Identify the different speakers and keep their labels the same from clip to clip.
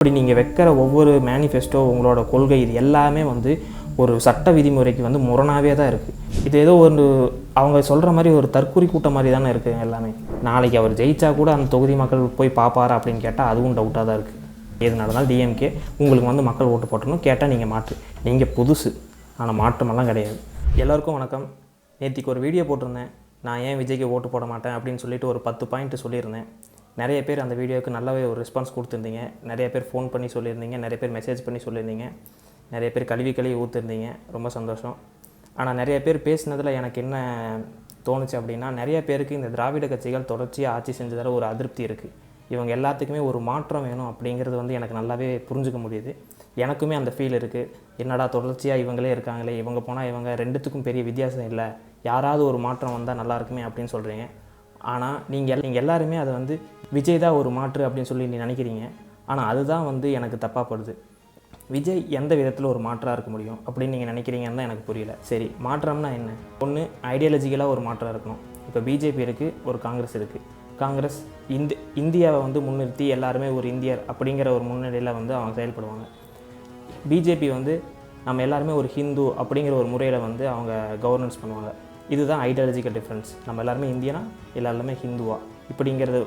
Speaker 1: இப்படி நீங்கள் வைக்கிற ஒவ்வொரு மேனிஃபெஸ்டோ உங்களோட கொள்கை இது எல்லாமே வந்து ஒரு சட்ட விதிமுறைக்கு வந்து முரணாகவே தான் இருக்குது. இது ஏதோ ஒரு அவங்க சொல்கிற மாதிரி ஒரு தற்குறி கூட்டம் மாதிரி தானே இருக்குது எல்லாமே. நாளைக்கு அவர் ஜெயிச்சா கூட அந்த தொகுதி மக்கள் போய் பார்ப்பாரா அப்படின்னு கேட்டால் அதுவும் டவுட்டாக தான் இருக்குது. எது நடந்தாலும் டிஎம்கே உங்களுக்கு வந்து மக்கள் ஓட்டு போட்டணும் கேட்டால் நீங்கள் மாற்று, நீங்கள் புதுசு, ஆனால் மாற்றமெல்லாம் கிடையாது. எல்லாருக்கும் வணக்கம். நேற்றுக்கு ஒரு வீடியோ போட்டிருந்தேன், நான் ஏன் விஜய்க்கு ஓட்டு போட மாட்டேன் அப்படின்னு சொல்லிட்டு ஒரு 10 பாயிண்ட் சொல்லியிருந்தேன். நிறைய பேர் அந்த வீடியோவுக்கு நல்லாவே ஒரு ரெஸ்பான்ஸ் கொடுத்துருந்தீங்க. நிறைய பேர் ஃபோன் பண்ணி சொல்லியிருந்தீங்க, நிறைய பேர் மெசேஜ் பண்ணி சொல்லியிருந்தீங்க, நிறைய பேர் கழுவி ஊற்றுருந்தீங்க. ரொம்ப சந்தோஷம். ஆனால் நிறைய பேர் பேசினதில் எனக்கு என்ன தோணுச்சு அப்படின்னா, நிறைய பேருக்கு இந்த திராவிட கட்சிகள் தொடர்ச்சியாக ஆட்சி செஞ்சதில் ஒரு அதிருப்தி இருக்குது. இவங்க எல்லாத்துக்குமே ஒரு மாற்றம் வேணும் அப்படிங்கிறது வந்து எனக்கு நல்லாவே புரிஞ்சுக்க முடியுது. எனக்குமே அந்த ஃபீல் இருக்குது. என்னடா தொடர்ச்சியாக இவங்களே இருக்காங்களே, இவங்க போனால் இவங்க ரெண்டுத்துக்கும் பெரிய வித்தியாசம் இல்லை, யாராவது ஒரு மாற்றம் வந்தால் நல்லாயிருக்குமே அப்படின்னு சொல்கிறீங்க. ஆனால் நீங்கள் எல்லாருமே அதை வந்து விஜய் தான் ஒரு மாற்று அப்படின்னு சொல்லி நினைக்கிறீங்க. ஆனால் அதுதான் வந்து எனக்கு தப்பாக படுது. விஜய் எந்த விதத்தில் ஒரு மாற்றாக இருக்க முடியும் அப்படின்னு நீங்கள் நினைக்கிறீங்கன்னு தான் எனக்கு புரியல. சரி, மாற்றம்னா என்ன? ஒன்று ஐடியாலஜிக்கலாக ஒரு மாற்றம் இருக்கணும். இப்போ பிஜேபி இருக்குது, ஒரு காங்கிரஸ் இருக்குது. காங்கிரஸ் இந்தியாவை வந்து முன்னிறுத்தி எல்லாருமே ஒரு இந்தியர் அப்படிங்கிற ஒரு முன்னிலையில் வந்து அவங்க செயல்படுவாங்க. பிஜேபி வந்து நம்ம எல்லாருமே ஒரு ஹிந்து அப்படிங்கிற ஒரு முறையில் வந்து அவங்க கவர்னன்ஸ் பண்ணுவாங்க. இதுதான் ஐடியாலஜிக்கல் டிஃப்ரென்ஸ். நம்ம எல்லாருமே இந்தியனா, எல்லாருமே ஹிந்துவா இப்படிங்கிறது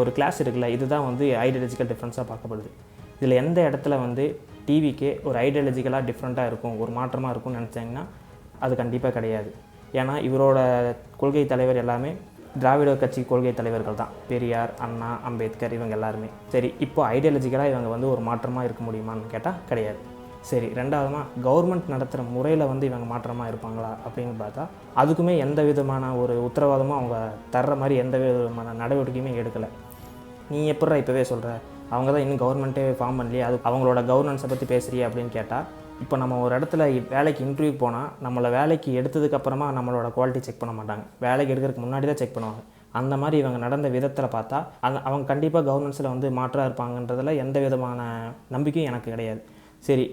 Speaker 1: ஒரு கிளாஸ் இருக்குல்ல, இதுதான் வந்து ஐடியாலஜிக்கல் டிஃப்ரென்ஸாக பார்க்கப்படுது. இதில் எந்த இடத்துல வந்து டிவிக்கே ஒரு ஐடியாலஜிக்கலாக டிஃப்ரெண்ட்டாக இருக்கும், ஒரு மாற்றமாக இருக்கும்னு நினச்சாங்கன்னா அது கண்டிப்பாக கிடையாது. ஏன்னா இவரோட கொள்கை தலைவர் எல்லாமே திராவிட கட்சி கொள்கை தலைவர்கள் தான். பெரியார், அண்ணா, அம்பேத்கர், இவங்க எல்லாருமே. சரி, இப்போ ஐடியாலஜிக்கலாக இவங்க வந்து ஒரு மாற்றமாக இருக்க முடியுமான்னு கேட்டால் கிடையாது. சரி, ரெண்டாவதுமா கவர்மெண்ட் நடத்துகிற முறையில் வந்து இவங்க மாற்றமாக இருப்பாங்களா அப்படின்னு பார்த்தா அதுக்குமே எந்த விதமான ஒரு உத்தரவாதமும் அவங்க தர்ற மாதிரி எந்த விதமான நடவடிக்கையுமே எடுக்கலை. நீ எப்பட்றா இப்போவே சொல்கிற, அவங்க தான் இன்னும் கவர்மெண்ட்டே ஃபார்ம் பண்ணலையே, அது அவங்களோட கவர்னன்ஸை பற்றி பேசுகிறியே அப்படின்னு கேட்டால், இப்போ நம்ம ஒரு இடத்துல வேலைக்கு இன்டர்வியூ போனால் நம்மளை வேலைக்கு எடுத்ததுக்கப்புறமா நம்மளோட குவாலிட்டி செக் பண்ண மாட்டாங்க, வேலைக்கு எடுக்கிறதுக்கு முன்னாடி தான் செக் பண்ணுவாங்க. அந்த மாதிரி இவங்க நடந்த விதத்தில் பார்த்தா அவங்க கண்டிப்பாக கவர்னன்ஸில் வந்து மாற்றாக இருப்பாங்கன்றதில் எந்த விதமான நம்பிக்கையும் எனக்கு கிடையாது. சரி,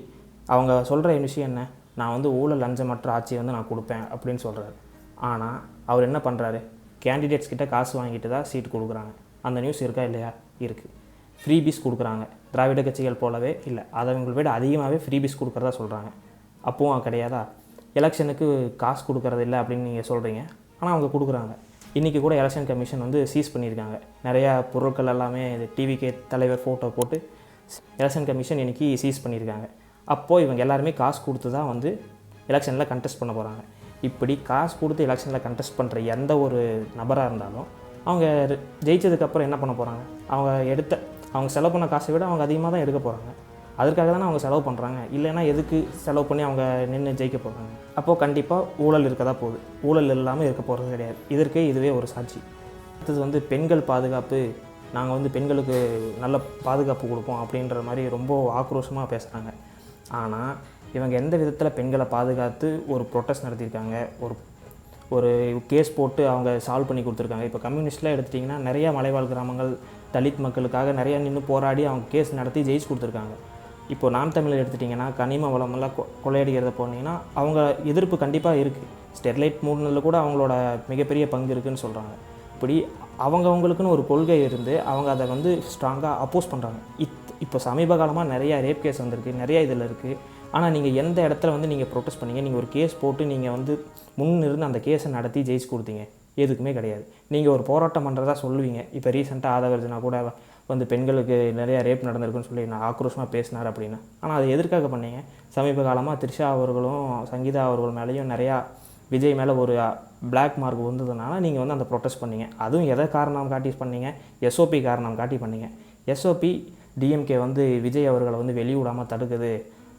Speaker 1: அவங்க சொல்கிற விஷயம் என்ன, நான் வந்து ஊழல் லஞ்சமற்ற ஆட்சியை வந்து நான் கொடுப்பேன் அப்படின்னு சொல்கிறாரு. ஆனால் அவர் என்ன பண்ணுறாரு, கேண்டிடேட்ஸ் கிட்ட காசு வாங்கிட்டு தான் சீட் கொடுக்குறாங்க. அந்த நியூஸ் இருக்கா இல்லையா? இருக்குது. ஃப்ரீபீஸ் கொடுக்குறாங்க. திராவிட கட்சிகள் போலவே இல்லை, அதை அவங்களை விட அதிகமாகவே ஃப்ரீபீஸ் கொடுக்குறதா சொல்கிறாங்க. அப்போவும் கிடையாதா? எலெக்ஷனுக்கு காசு கொடுக்குறது இல்லை அப்படின்னு நீங்கள் சொல்கிறீங்க, ஆனால் அவங்க கொடுக்குறாங்க. இன்றைக்கி கூட எலெக்ஷன் கமிஷன் வந்து சீஸ் பண்ணியிருக்காங்க. நிறையா பொருட்கள் எல்லாமே டிவிகே தலைவர் ஃபோட்டோ போட்டு எலெக்ஷன் கமிஷன் இன்றைக்கி சீஸ் பண்ணியிருக்காங்க. அப்போது இவங்க எல்லாருமே காசு கொடுத்து தான் வந்து எலெக்ஷனில் கண்டெஸ்ட் பண்ண போகிறாங்க. இப்படி காசு கொடுத்து எலெக்ஷனில் கண்டெஸ்ட் பண்ணுற எந்த ஒரு நபராக இருந்தாலும் அவங்க ஜெயிச்சதுக்கப்புறம் என்ன பண்ண போகிறாங்க, அவங்க செலவு பண்ண காசை விட அவங்க அதிகமாக தான் எடுக்க போகிறாங்க. அதற்காக தானே அவங்க செலவு பண்ணுறாங்க. இல்லைன்னா எதுக்கு செலவு பண்ணி அவங்க நின்று ஜெயிக்க போகிறாங்க? அப்போது கண்டிப்பாக ஊழல் இருக்க தான் போகுது. ஊழல் இல்லாமல் இருக்க போகிறது கிடையாது. இதற்கே இதுவே ஒரு சாட்சி. அடுத்தது வந்து பெண்கள் பாதுகாப்பு, நாங்கள் வந்து பெண்களுக்கு நல்ல பாதுகாப்பு கொடுப்போம் அப்படின்ற மாதிரி ரொம்ப ஆக்ரோஷமாக பேசுகிறாங்க. ஆனால் இவங்க எந்த விதத்தில் பெண்களை பாதுகாத்து ஒரு ப்ரொட்டஸ்ட் நடத்தியிருக்காங்க, ஒரு கேஸ் போட்டு அவங்க சால்வ் பண்ணி கொடுத்துருக்காங்க. இப்போ கம்யூனிஸ்ட்லாம் எடுத்துட்டிங்கன்னா நிறையா மலைவாழ் கிராமங்கள் தலித் மக்களுக்காக நிறையா நின்று போராடி அவங்க கேஸ் நடத்தி ஜெயிச்சு கொடுத்துருக்காங்க. இப்போ நாம் தமிழர் எடுத்துட்டிங்கன்னா கனிம வளமெல்லாம் கொள்ளையடிக்கிறத போனீங்கன்னா அவங்க எதிர்ப்பு கண்டிப்பாக இருக்குது. ஸ்டெர்லைட் மூடினதில் கூட அவங்களோட மிகப்பெரிய பங்கு இருக்குதுன்னு சொல்கிறாங்க. இப்படி அவங்களுக்குன்னு ஒரு கொள்கை இருந்து அவங்க அதை வந்து ஸ்ட்ராங்காக அப்போஸ் பண்ணுறாங்க. இப்போ சமீப காலமாக நிறையா ரேப் கேஸ் வந்திருக்கு, நிறையா இதில் இருக்குது. ஆனால் நீங்கள் எந்த இடத்துல வந்து நீங்கள் ப்ரொட்டஸ்ட் பண்ணீங்க, நீங்கள் ஒரு கேஸ் போட்டு நீங்கள் வந்து முன்னிருந்து அந்த கேஸை நடத்தி ஜெயிச்சு கொடுத்தீங்க? எதுக்குமே கிடையாது. நீங்கள் ஒரு போராட்டம் பண்ணுறதா சொல்லுவீங்க. இப்போ ரீசெண்டாக ஆதவர்ஜனா கூட வந்து பெண்களுக்கு நிறையா ரேப் நடந்திருக்குன்னு சொல்லி நான் ஆக்ரோஷமாக பேசினார் அப்படின்னு. ஆனால் அதை எதற்காக பண்ணீங்க? சமீப காலமாக த்ரிஷா அவர்களும் சங்கீதா அவர்கள் மேலேயும் நிறையா விஜய் மேலே ஒரு பிளாக் மார்க் வந்ததுனால நீங்கள் வந்து அந்த ப்ரொட்டஸ்ட் பண்ணீங்க. அதுவும் எதை காரணம் காட்டி பண்ணீங்க? எஸ்ஓபி காரணம் காட்டி பண்ணீங்க. எஸ்ஓபி டிஎம்கே வந்து விஜய் அவர்களை வந்து வெளியே விடாமல் தடுக்குது,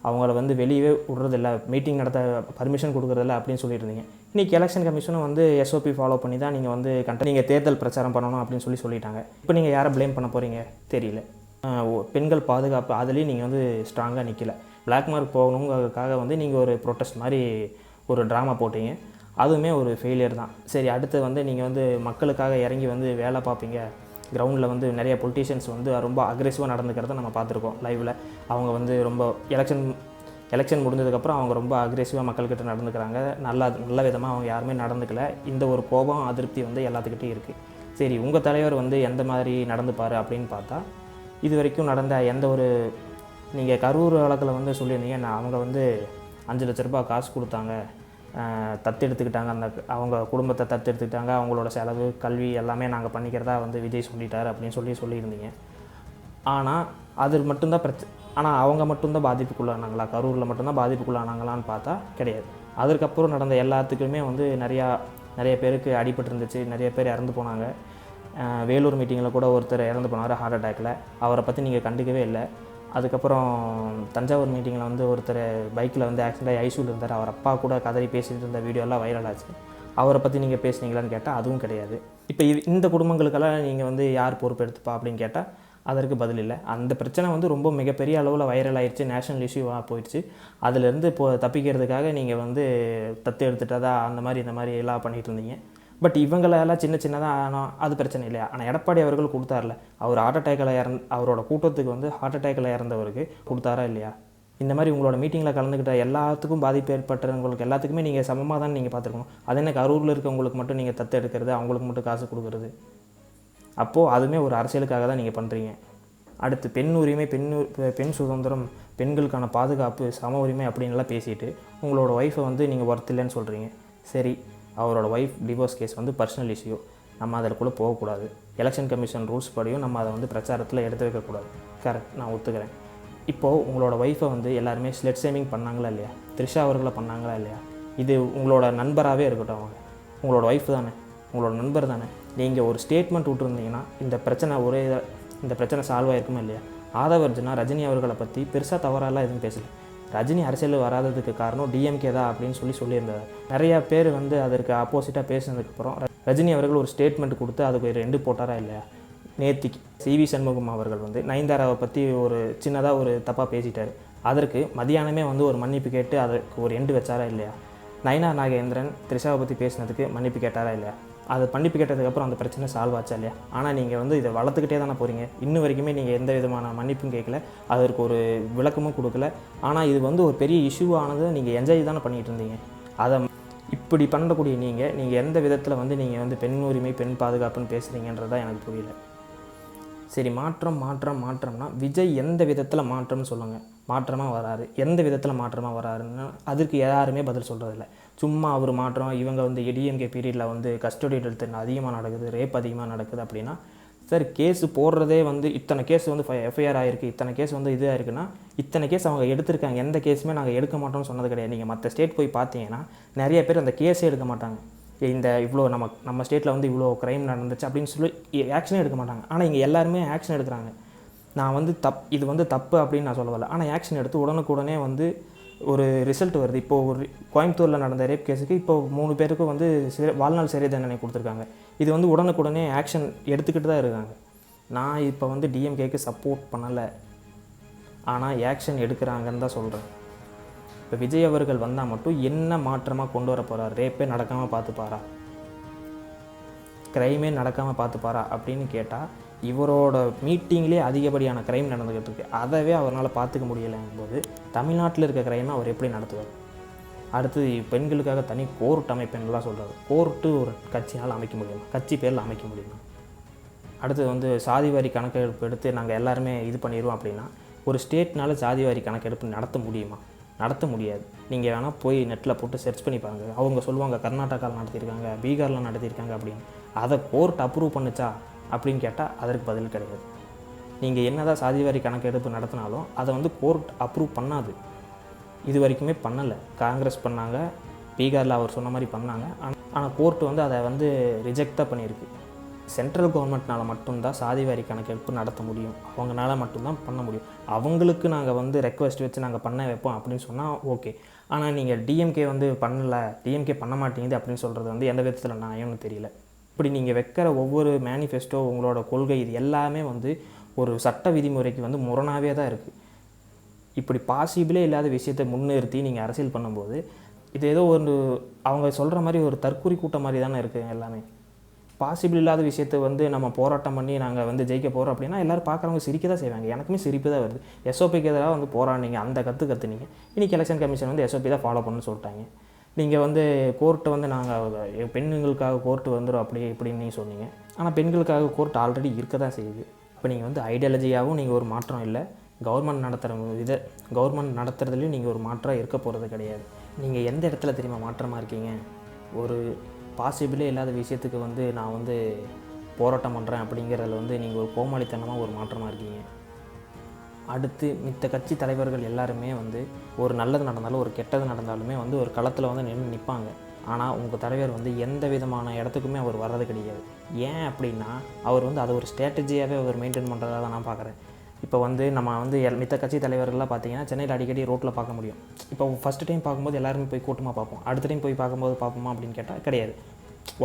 Speaker 1: அவங்கள வந்து வெளியே விடுறதில்ல, மீட்டிங் நடத்த பர்மிஷன் கொடுக்குறதில்ல அப்படின்னு சொல்லியிருந்தீங்க. இன்றைக்கி எலெக்ஷன் கமிஷனும் வந்து எஸ்ஓபி ஃபாலோ பண்ணி தான் நீங்கள் வந்து நீங்கள் தேர்தல் பிரச்சாரம் பண்ணணும் அப்படின்னு சொல்லிட்டாங்க. இப்போ நீங்கள் யாரை ப்ளேம் பண்ண போகிறீங்க தெரியல. பெண்கள் பாதுகாப்பு அதுலேயும் நீங்கள் வந்து ஸ்ட்ராங்காக நிற்கலை. பிளாக் மார்க் போகணுங்கிறதுக்காக வந்து நீங்கள் ஒரு ப்ரொட்டஸ்ட் மாதிரி ஒரு ட்ராமா போட்டீங்க, அதுவுமே ஒரு ஃபெயிலியர் தான். சரி, அடுத்து வந்து நீங்கள் வந்து மக்களுக்காக இறங்கி வந்து வேலை பார்ப்பீங்க. கிரவுண்டில் வந்து நிறைய பொலிட்டீஷியன்ஸ் வந்து ரொம்ப அக்ரெசிவாக நடந்துக்கிறத நம்ம பார்த்துருக்கோம் லைவில். அவங்க வந்து ரொம்ப எலெக்ஷன் முடிஞ்சதுக்கப்புறம் அவங்க ரொம்ப அக்ரெசிவாக மக்கள்கிட்ட நடந்துக்கிறாங்க. நல்ல விதமாக அவங்க யாருமே நடந்துக்கல. இந்த ஒரு கோபம் அதிருப்தி வந்து எல்லாத்துக்கிட்டையும் இருக்குது. சரி, உங்கள் தலைவர் வந்து எந்த மாதிரி நடந்துப்பார் அப்படின்னு பார்த்தா இது வரைக்கும் நடந்த எந்த ஒரு நீங்கள் கரூர் வழக்கில் வந்து சொல்லியிருந்தீங்க, நான் அவங்க வந்து 5 லட்ச ரூபாய் காசு கொடுத்தாங்க, தத்தெடுத்துக்கிட்டாங்க, அந்த அவங்க குடும்பத்தை தத்தெடுத்துக்கிட்டாங்க, அவங்களோட செலவு கல்வி எல்லாமே நாங்கள் பண்ணிக்கிறதா வந்து விஜய் சொல்லிட்டார் அப்படின்னு சொல்லியிருந்தீங்க. ஆனால் அது மட்டும்தான் ஆனால் அவங்க மட்டும்தான் பாதிப்புக்குள்ளானாங்களா, கரூரில் மட்டும்தான் பாதிப்புக்குள்ளானாங்களான்னு பார்த்தா கிடையாது. அதுக்கப்புறம் நடந்த எல்லாத்துக்குமே வந்து நிறைய பேருக்கு அடிபட்டு இருந்துச்சு, நிறைய பேர் இறந்து போனாங்க. வேலூர் மீட்டிங்கில் கூட ஒருத்தர் இறந்து போனார் ஹார்ட் அட்டாக்கில், அவரை பற்றி நீங்கள் கண்டுக்கவே இல்லை. அதுக்கப்புறம் தஞ்சாவூர் மீட்டிங்கில் வந்து ஒருத்தர் பைக்கில் வந்து ஆக்சிடென்ட் ஆகி ஐசியூவில் இருந்தார், அவர் அப்பா கூட கதறி பேசிகிட்டு இருந்த வீடியோலாம் வைரல் ஆச்சு. அவரை பற்றி நீங்கள் பேசுனீங்களான்னு கேட்டால் அதுவும் கிடையாது. இப்போ இந்த குடும்பங்களுக்கெல்லாம் நீங்கள் வந்து யார் பொறுப்பெடுத்துப்பா அப்படின்னு கேட்டால் அதற்கு பதில் இல்லை. அந்த பிரச்சனை வந்து ரொம்ப மிகப்பெரிய அளவில் வைரல் ஆயிடுச்சு, நேஷனல் இஷ்யூவாக போயிடுச்சு. அதிலேருந்து தப்பிக்கிறதுக்காக நீங்கள் வந்து தத்து எடுத்துட்டதா அந்த மாதிரி இந்த மாதிரி எல்லாம் பண்ணிகிட்டு இருந்தீங்க. பட் இவங்களெல்லாம் சின்னதாக ஆனால் அது பிரச்சனை இல்லையா. ஆனால் எடப்பாடி அவர்கள் கொடுத்தார்ல, அவர் ஹார்ட் அட்டாக்கில் அவரோட கூட்டத்துக்கு வந்து ஹார்ட் அட்டாக்கில் இறந்தவருக்கு கொடுத்தாரா இல்லையா? இந்த மாதிரி உங்களோட மீட்டிங்கில் கலந்துக்கிட்ட எல்லாத்துக்கும் பாதிப்பு ஏற்பட்டவங்களுக்கு எல்லாத்துக்குமே நீங்கள் சமமாக தான் நீங்கள் பார்த்துருக்கணும். அது என்ன கரூரில் இருக்கவங்களுக்கு மட்டும் நீங்கள் தத்து எடுக்கிறது, அவங்களுக்கு மட்டும் காசு கொடுக்குறது? அப்போது அதுவுமே ஒரு அரசியலுக்காக தான் நீங்கள் பண்ணுறீங்க. அடுத்து பெண் உரிமை, பெண் சுதந்திரம், பெண்களுக்கான பாதுகாப்பு, சம உரிமை அப்படின்லாம் பேசிட்டு உங்களோட ஒய்ஃபை வந்து நீங்கள் ஒர்த் இல்லைன்னு சொல்கிறீங்க. சரி, அவரோட ஒய்ஃப் டிவோர்ஸ் கேஸ் வந்து பர்சனல் இஷ்யூ, நம்ம அதில் போகக்கூடாது. எலெக்ஷன் கமிஷன் ரூல்ஸ் படியும் நம்ம அதை வந்து பிரச்சாரத்தில் எடுத்து வைக்கக்கூடாது. கரெக்ட், நான் ஒத்துக்கிறேன். இப்போது உங்களோட ஒய்ஃபை வந்து எல்லாருமே ஸ்லெட் ஷேமிங் பண்ணாங்களா இல்லையா? த்ரிஷா அவர்களை பண்ணாங்களா இல்லையா? இது உங்களோட நண்பராகவே இருக்கட்டும், அவங்க உங்களோட ஒய்ஃப் தானே, உங்களோட நண்பர் தானே. நீங்கள் ஒரு ஸ்டேட்மெண்ட் விட்டுருந்தீங்கன்னா இந்த பிரச்சனை சால்வ் ஆகிருக்குமா இல்லையா? ஆதவர்ஜுனா ரஜினி அவர்களை பற்றி பெருசாக தவறாலாம் எதுவும் பேசலை. ரஜினி அரசியல் வராததுக்கு காரணம் டிஎம்கே தான் அப்படின்னு சொல்லியிருந்தார். நிறையா பேர் வந்து அதற்கு ஆப்போசிட்டாக பேசினதுக்கப்புறம் ரஜினி அவர்கள் ஒரு ஸ்டேட்மெண்ட் கொடுத்து அதுக்கு 2 போட்டாரா இல்லையா? நேத்திக்கு சிவி சண்முகம் அவர்கள் வந்து நயன்தாராவை பற்றி ஒரு சின்னதாக ஒரு தப்பாக பேசிட்டார். அதற்கு மதியானமே வந்து ஒரு மன்னிப்பு கேட்டு அதற்கு ஒரு எண்டு வச்சாரா இல்லையா? நயனா நாகேந்திரன் த்ரிஷாவை பற்றி பேசினதுக்கு மன்னிப்பு கேட்டாரா இல்லையா? அது மன்னிப்பு கேட்டதுக்கப்புறம் அந்த பிரச்சனை சால்வ் ஆச்சா இல்லையா? ஆனால் நீங்கள் வந்து இதை வளர்த்துக்கிட்டே தானே போகிறீங்க. இன்னும் வரைக்குமே நீங்கள் எந்த விதமான மன்னிப்பும் கேட்கல, அதற்கு ஒரு விளக்கமும் கொடுக்கல. ஆனால் இது வந்து ஒரு பெரிய இஷ்யூ ஆனதை நீங்கள் என்ஜாய் தானே பண்ணிகிட்டு இருந்தீங்க. அதை இப்படி பண்ணக்கூடிய நீங்கள் எந்த விதத்தில் வந்து நீங்கள் வந்து பெண் உரிமை, பெண் பாதுகாப்புன்னு பேசுகிறீங்கன்றதான் எனக்கு புரியல. சரி, மாற்றம்னா விஜய் எந்த விதத்தில் மாற்றம்னு சொல்லுங்கள். மாற்றமாக வராரு, எந்த விதத்தில் மாற்றமாக வராருன்னு அதற்கு யாருமே பதில் சொல்கிறதில்ல. சும்மா அவர் மாற்றம், இவங்க வந்து டிஎம்கே பீரியடில் வந்து கஸ்டடி டெத் அதிகமாக நடக்குது, ரேப் அதிகமாக நடக்குது அப்படின்னா, சார் கேஸு போடுறதே வந்து இத்தனை கேஸ் வந்து எஃப்ஐஆர் ஆகிருக்கு, இத்தனை கேஸ் வந்து இது ஆயிருக்குன்னா இத்தனை கேஸ் அவங்க எடுத்திருக்காங்க. எந்த கேஸுமே நாங்கள் எடுக்க மாட்டோம்னு சொன்னது கிடையாது. நீங்கள் மற்ற ஸ்டேட் போய் பார்த்தீங்கன்னா நிறைய பேர் அந்த கேஸே எடுக்க மாட்டாங்க. இவ்வளோ நம்ம ஸ்டேட்டில் வந்து இவ்வளோ க்ரைம் நடந்துச்சு அப்படின்னு சொல்லி ஆக்ஷனே எடுக்க மாட்டாங்க. ஆனால் இங்கே எல்லாருமே ஆக்ஷன் எடுக்கிறாங்க. நான் வந்து இது வந்து தப்பு அப்படின்னு நான் சொல்ல வரல. ஆனால் ஆக்ஷன் எடுத்து உடனுக்குடனே வந்து ஒரு ரிசல்ட் வருது. இப்போது ஒரு கோயம்புத்தூரில் நடந்த ரேப் கேஸுக்கு இப்போது 3 பேருக்கும் வந்து வாழ்நாள் சிறை தண்டனை கொடுத்துருக்காங்க. இது வந்து உடனுக்குடனே ஆக்ஷன் எடுத்துக்கிட்டு தான் இருக்காங்க. நான் இப்போ வந்து டிஎம்கேக்கு சப்போர்ட் பண்ணலை, ஆனால் ஆக்ஷன் எடுக்கிறாங்கன்னு தான் சொல்கிறேன். இப்போ விஜய் அவர்கள் வந்தால் மட்டும் என்ன மாற்றமாக கொண்டு வர போகிறார்? ரேப்பே நடக்காமல் பார்த்துப்பாரா? க்ரைமே நடக்காமல் பார்த்துப்பாரா அப்படின்னு கேட்டால், இவரோட மீட்டிங்லேயே அதிகப்படியான க்ரைம் நடந்துக்கிட்டு இருக்குது. அதவே அவரால் பார்த்துக்க முடியலைங்கும் போது தமிழ்நாட்டில் இருக்க க்ரைமை அவர் எப்படி நடத்துவார்? அடுத்து பெண்களுக்காக தனி கோர்ட் அமைப்புன்னெலாம் சொல்கிறார். கோர்ட்டு ஒரு கட்சினால் அமைக்க முடியுமா? கட்சி பேரில் அமைக்க முடியுமா? அடுத்து வந்து சாதிவாரி கணக்கெடுப்பு எடுத்து நாங்கள் எல்லாருமே இது பண்ணிடுவோம் அப்படின்னா, ஒரு ஸ்டேட்னால சாதிவாரி கணக்கெடுப்பு நடத்த முடியுமா? நடத்த முடியாது. நீங்கள் வேணால் போய் நெட்டில் போட்டு சர்ச் பண்ணி பாருங்கள். அவங்க சொல்லுவாங்க கர்நாடகாவில் நடத்தியிருக்காங்க, பீகாரில் நடத்தியிருக்காங்க அப்படின்னு. அதை கோர்ட் அப்ரூவ் பண்ணுச்சா அப்படின்னு கேட்டால் அதற்கு பதில் கிடையாது. நீங்கள் என்ன தான் சாதிவாரி கணக்கெடுப்பு நடத்தினாலும் அதை வந்து கோர்ட் அப்ரூவ் பண்ணாது. இது வரைக்குமே பண்ணலை. காங்கிரஸ் பண்ணாங்க, பீகாரில் அவர் சொன்ன மாதிரி பண்ணாங்க. ஆனால் கோர்ட்டு வந்து அதை வந்து ரிஜெக்ட் தான் பண்ணியிருக்கு. சென்ட்ரல் கவர்மெண்ட்னால் மட்டும்தான் சாதிவாரி கணக்கெடுப்பு நடத்த முடியும், அவங்களால மட்டும்தான் பண்ண முடியும். அவங்களுக்கு நாங்கள் வந்து ரெக்வஸ்ட் வச்சு நாங்கள் பண்ண வைப்போம் அப்படின்னு சொன்னால் ஓகே. ஆனால் நீங்கள் டிஎம்கே வந்து பண்ணலை, டிஎம்கே பண்ண மாட்டேங்குது அப்படின்னு சொல்கிறது வந்து எந்த விதத்தில் நியாயம்னு தெரியல. இப்படி நீங்கள் வைக்கிற ஒவ்வொரு மேனிஃபெஸ்டோ, உங்களோட கொள்கை, இது எல்லாமே வந்து ஒரு சட்ட விதிமுறைக்கு வந்து முரணாகவே தான் இருக்குது. இப்படி பாசிபிளே இல்லாத விஷயத்தை முன்னிறுத்தி நீங்கள் அரசியல் பண்ணும்போது இது ஏதோ ஒரு அவங்க சொல்கிற மாதிரி ஒரு தற்கொலை கூட்டம் மாதிரி தானே இருக்குது. எல்லாமே பாசிபிள் இல்லாத விஷயத்தை வந்து நம்ம போராட்டம் பண்ணி நாங்கள் வந்து ஜெயிக்க போகிறோம் அப்படின்னா எல்லோரும் பார்க்குறவங்க சிரிக்க தான் செய்வாங்க. எனக்குமே சிரிப்பு தான் வருது. எஸ்ஓபிக்கு எதிராக வந்து போராடினீங்க, அந்த கற்றுனீங்க. இன்றைக்கி எலெக்ஷன் கமிஷன் வந்து எஸ்ஓபி தான் ஃபாலோ பண்ணணும்னு சொல்லிட்டாங்க. நீங்கள் வந்து கோர்ட்டை வந்து நாங்கள் பெண்களுக்காக கோர்ட்டு வந்துடும் அப்படி இப்படின்னு நீங்கள் சொன்னீங்க. ஆனால் பெண்களுக்காக கோர்ட் ஆல்ரெடி இருக்க தான் செய்யுது. இப்போ நீங்கள் வந்து ஐடியாலஜியாகவும் நீங்கள் ஒரு மாற்றம் இல்லை, கவர்மெண்ட் நடத்துறதுலேயும் நீங்கள் ஒரு மாற்றம் இருக்க போகிறது கிடையாது. நீங்கள் எந்த இடத்துல தெரியுமா மாற்றமாக இருக்கீங்க? ஒரு பாசிபிளே இல்லாத விஷயத்துக்கு வந்து நான் வந்து போராட்டம் பண்ணுறேன் அப்படிங்கிறதுல வந்து நீங்கள் ஒரு கோமாளித்தனமாக ஒரு மாற்றமாக இருக்கீங்க. அடுத்து மித்த கட்சி தலைவர்கள் எல்லாருமே வந்து ஒரு நல்லது நடந்தாலும் ஒரு கெட்டது நடந்தாலுமே வந்து ஒரு களத்தில் வந்து நின்று நிற்பாங்க. ஆனால் உங்கள் தலைவர் வந்து எந்த விதமான இடத்துக்குமே அவர் வர்றது கிடையாது. ஏன் அப்படின்னா அவர் வந்து அதை ஒரு ஸ்ட்ராட்டஜியாகவே அவர் மெயின்டைன் பண்ணுறதா தான் நான் பார்க்குறேன். இப்போ வந்து நம்ம வந்து மித்த கட்சி தலைவர்கள்லாம் பார்த்தீங்கன்னா சென்னையில் அடிக்கடி ரோட்டில் பார்க்க முடியும். இப்போ ஃபஸ்ட்டு டைம் பார்க்கும்போது எல்லாருமே போய் கூட்டமாக பார்ப்போம், அடுத்த டைம் போய் பார்க்கும்போது பார்ப்போமா அப்படின்னு கேட்டால் கிடையாது.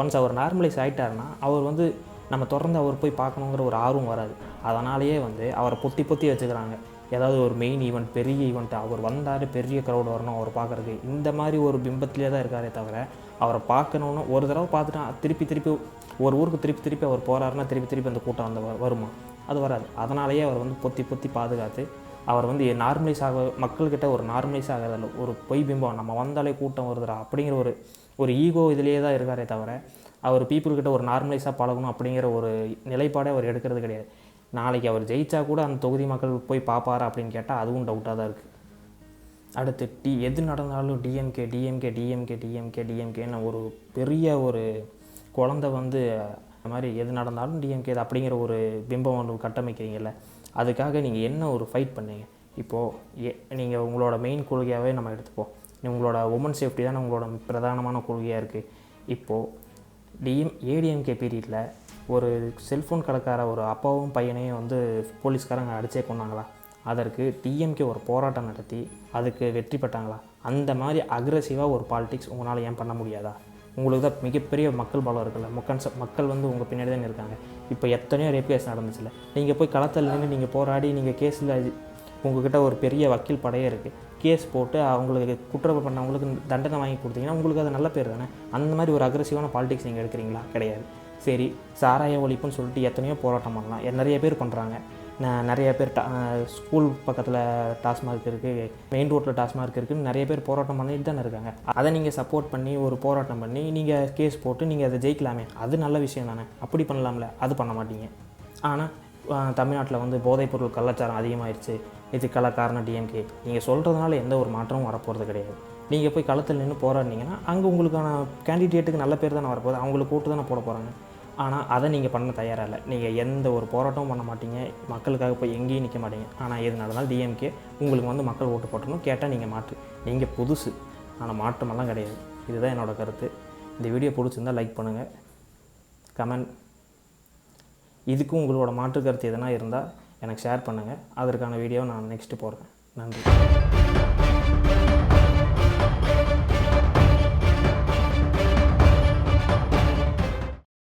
Speaker 1: ஒன்ஸ் அவர் நார்மலைஸ் ஆகிட்டாருன்னா அவர் வந்து நம்ம தொடர்ந்து அவர் போய் பார்க்கணுங்கிற ஒரு ஆர்வம் வராது. அதனாலேயே வந்து அவரை பொத்தி வச்சுக்கிறாங்க. ஏதாவது ஒரு மெயின் ஈவெண்ட், பெரிய ஈவெண்ட், அவர் வந்தார் பெரிய க்ரௌட் வரணும் அவர் பார்க்குறதுக்கு, இந்த மாதிரி ஒரு பிம்பத்திலே தான் இருக்காரே தவிர அவரை பார்க்கணுன்னு ஒரு தடவை பார்த்துட்டா திருப்பி ஒரு ஊருக்கு திருப்பி அவர் போகிறாருன்னா திருப்பி அந்த கூட்டம் அந்த வருமா? அது வராது. அதனாலேயே அவர் வந்து பொத்தி பாதுகாத்து அவர் வந்து மக்கள்கிட்ட ஒரு நார்மலைஸ் ஆகிறதில்ல. ஒரு பொய் பிம்பம், நம்ம வந்தாலே கூட்டம் வருதுடா அப்படிங்கிற ஒரு ஈகோ இதிலே தான் இருக்காரே தவிர அவர் பீப்புள்கிட்ட ஒரு நார்மலைஸாக பழகணும் அப்படிங்கிற ஒரு நிலைப்பாடே அவர் எடுக்கிறது கிடையாது. நாளைக்கு அவர் ஜெயிச்சா கூட அந்த தொகுதி மக்கள் போய் பார்ப்பாரா அப்படின்னு கேட்டால் அதுவும் டவுட்டாக தான் இருக்குது. அடுத்து எது நடந்தாலும் டிஎம்கேன்னு ஒரு பெரிய ஒரு குழந்தை வந்து இந்த மாதிரி எது நடந்தாலும் டிஎம்கே அப்படிங்கிற ஒரு பிம்பம் ஒன்று கட்டமைக்கிறீங்கல்ல, அதுக்காக நீங்கள் என்ன ஒரு ஃபைட் பண்ணீங்க? இப்போது நீங்கள் உங்களோட மெயின் கொள்கையாகவே நம்ம எடுத்துப்போம், உங்களோட உமன் சேஃப்டி தானே உங்களோட பிரதானமான கொள்கையாக இருக்குது. இப்போது ஏடிஎம்கே பீரியடில் ஒரு செல்ஃபோன் கடைக்கார ஒரு அப்பாவும் பையனையும் வந்து போலீஸ்காரங்க அடிச்சே கொண்டாங்களா? அதற்கு டிஎம்கே ஒரு போராட்டம் நடத்தி அதுக்கு வெற்றி பெற்றாங்களா? அந்த மாதிரி அக்ரெசிவாக ஒரு பாலிடிக்ஸ் உங்களால் ஏன் பண்ண முடியாதா? உங்களுக்கு தான் மிகப்பெரிய மக்கள் பலம் இருக்குல்ல, மக்கள் வந்து உங்கள் பின்னாடி தான் இருக்காங்க. இப்போ எத்தனையோ ரேப் கேஸ் நடந்துச்சுல, நீங்கள் போய் களத்தில் நின்று நீங்கள் போராடி நீங்கள் கேஸில் உங்கள்கிட்ட ஒரு பெரிய வக்கீல் படையே இருக்குது, கேஸ் போட்டு அவங்களுக்கு குற்றம் பண்ணவங்களுக்கு தண்டனை வாங்கி கொடுத்தீங்கன்னா உங்களுக்கு அது நல்ல பேர் தானே. அந்த மாதிரி ஒரு அக்ரெசிவான பாலிடிக்ஸ் நீங்கள் எடுக்கிறீங்களா? கிடையாது. சரி, சாராய ஒழிப்புன்னு சொல்லிட்டு எத்தனையோ போராட்டம் பண்ணலாம், நிறைய பேர் பண்ணுறாங்க. நிறைய பேர் ஸ்கூல் பக்கத்தில் டாஸ்மார்க் இருக்குது, மெயின் ரோட்டில் டாஸ்மார்க் இருக்குதுன்னு நிறைய பேர் போராட்டம் பண்ணிட்டு தானே இருக்காங்க. அதை நீங்கள் சப்போர்ட் பண்ணி ஒரு போராட்டம் பண்ணி நீங்கள் கேஸ் போட்டு நீங்கள் அதை ஜெயிக்கலாமே, அது நல்ல விஷயம் தானே. அப்படி பண்ணலாம்ல, அது பண்ண மாட்டீங்க. ஆனால் தமிழ்நாட்டில் வந்து போதைப்பொருள் கலாச்சாரம் அதிகமாகிடுச்சு, இதுக்கெல்லாம் காரணம் டிஎம்கே. நீங்கள் சொல்கிறதுனால எந்த ஒரு மாற்றமும் வரப்போகிறது கிடையாது. நீங்கள் போய் களத்தில் நின்று போராடினீங்கன்னா அங்கே உங்களுக்கான கேண்டிடேட்டுக்கு நல்ல பேர் தானே வரப்போகுது, அவங்களுக்கு ஓட்டு தானே போட போகிறாங்க. ஆனால் அதை நீங்கள் பண்ண தயாராக இல்லை. நீங்கள் எந்த ஒரு போராட்டமும் பண்ண மாட்டீங்க, மக்களுக்காக போய் எங்கேயும் நிற்க மாட்டீங்க. ஆனால் எது நடந்தாலும் டிஎம்கே உங்களுக்கு வந்து மக்கள் ஓட்டு போட்டணும், கேட்டால் நீங்கள் புதுசு, ஆனால் மாற்றமெல்லாம் கிடையாது. இதுதான் என்னோடய கருத்து. இந்த வீடியோ பிடிச்சிருந்தால் லைக் பண்ணுங்கள், கமெண்ட், இதுக்கும் உங்களோட மாற்று கருத்து எதனா இருந்தால் எனக்கு ஷேர் பண்ணுங்கள். அதற்கான வீடியோ நான் நெக்ஸ்ட்டு போடுறேன். நன்றி.